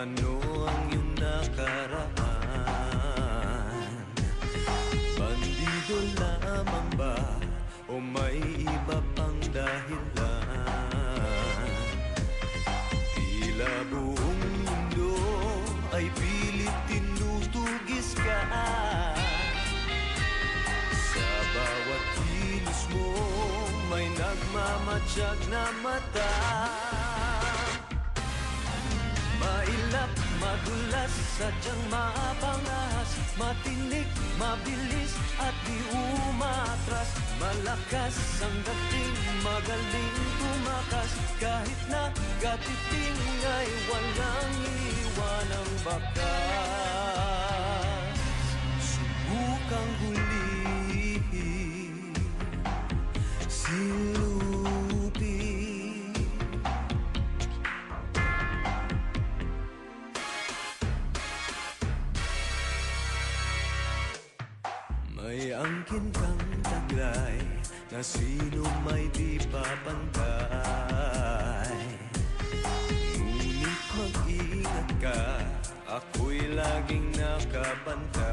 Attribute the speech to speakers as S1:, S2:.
S1: Ano ang iyong nakaraan? Bandido lamang ba o may iba pang dahilan? Tila buong mundo ay pilit tinutugis ka. Sa bawat kilos mo may nagmamatsyag na mata. Mailap, madulas, sadyang mapangas, matinik, mabilis at di umatras. Malakas ang dating, magaling tumakas, kahit na gatiting ay walang iwanang bakas. Subukang hulihin, silupin. May angkin kang taglay na sino may di papantay. Ngunit mag-ingat ka, ako'y laging nakabantay.